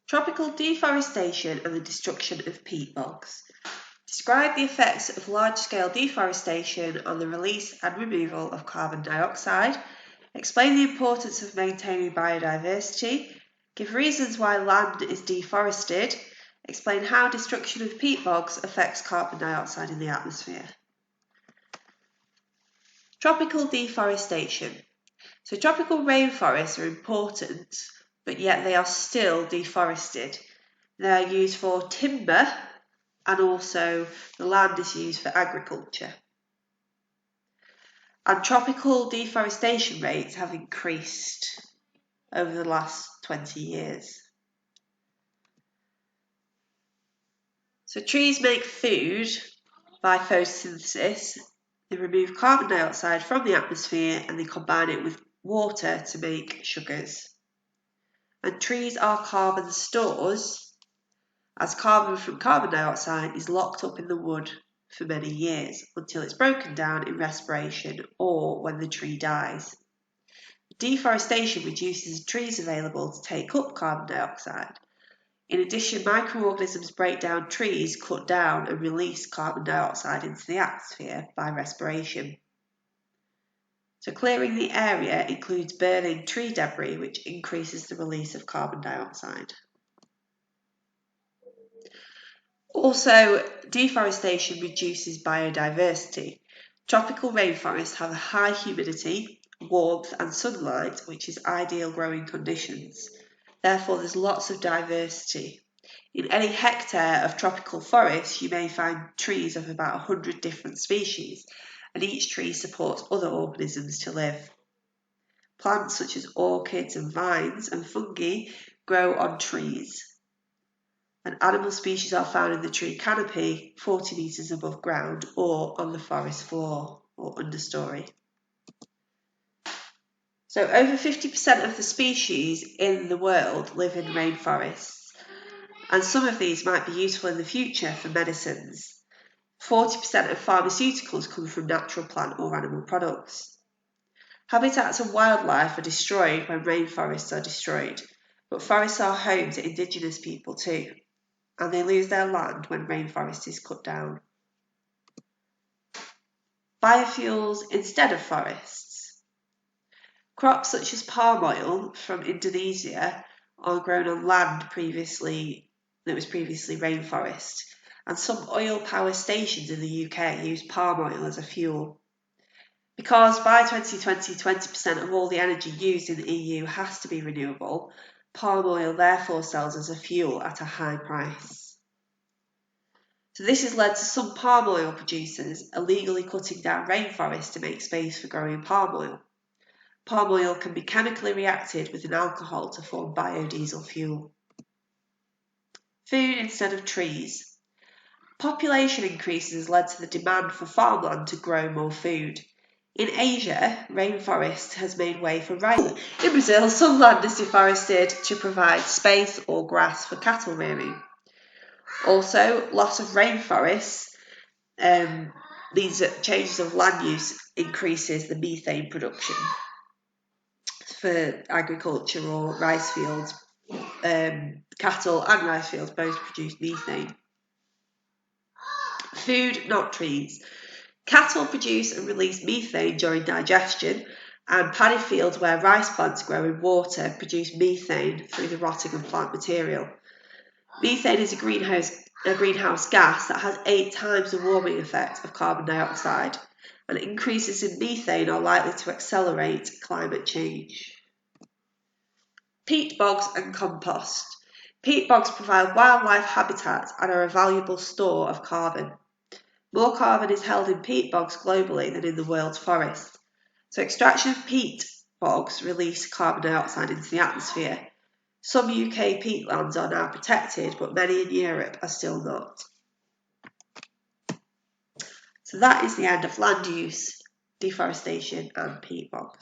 Tropical deforestation and the destruction of peat bogs. Describe the effects of large-scale deforestation on the release and removal of carbon dioxide. Explain the importance of maintaining biodiversity. Give reasons why land is deforested. Explain how destruction of peat bogs affects carbon dioxide in the atmosphere. Tropical deforestation. So tropical rainforests are important, but yet they are still deforested. They are used for timber, and also the land is used for agriculture. And tropical deforestation rates have increased over the last 20 years. So trees make food by photosynthesis. They remove carbon dioxide from the atmosphere and they combine it with water to make sugars. And trees are carbon stores, as carbon from carbon dioxide is locked up in the wood for many years until it's broken down in respiration or when the tree dies. Deforestation reduces the trees available to take up carbon dioxide. In addition, microorganisms break down trees, cut down and release carbon dioxide into the atmosphere by respiration. So clearing the area includes burning tree debris, which increases the release of carbon dioxide. Also, deforestation reduces biodiversity. Tropical rainforests have a high humidity, warmth and sunlight, which is ideal growing conditions. Therefore, there's lots of diversity. In any hectare of tropical forest, you may find trees of about 100 different species, and each tree supports other organisms to live. Plants such as orchids and vines and fungi grow on trees. And animal species are found in the tree canopy 40 metres above ground or on the forest floor or understory. So over 50% of the species in the world live in rainforests, and some of these might be useful in the future for medicines. 40% of pharmaceuticals come from natural plant or animal products. Habitats and wildlife are destroyed when rainforests are destroyed, but forests are home to indigenous people too, and they lose their land when rainforest is cut down. Biofuels instead of forests. Crops such as palm oil from Indonesia are grown on land that was previously rainforest, and some oil power stations in the UK use palm oil as a fuel. Because by 2020, 20% of all the energy used in the EU has to be renewable, palm oil therefore sells as a fuel at a high price. So this has led to some palm oil producers illegally cutting down rainforests to make space for growing palm oil. Palm oil can be chemically reacted with an alcohol to form biodiesel fuel. Food instead of trees. Population increases has led to the demand for farmland to grow more food. In Asia, rainforest has made way for rice. In Brazil, some land is deforested to provide space or grass for cattle rearing. Also, loss of rainforests means that changes of land use increases the methane production for agriculture or rice fields. Cattle and rice fields both produce methane. Food, not trees. Cattle produce and release methane during digestion, and paddy fields where rice plants grow in water produce methane through the rotting of plant material. Methane is a greenhouse gas that has 8 times the warming effect of carbon dioxide, and increases in methane are likely to accelerate climate change. Peat bogs and compost. Peat bogs provide wildlife habitat and are a valuable store of carbon. More carbon is held in peat bogs globally than in the world's forests. So extraction of peat bogs release carbon dioxide into the atmosphere. Some UK peatlands are now protected, but many in Europe are still not. So that is the end of land use, deforestation and peat bogs.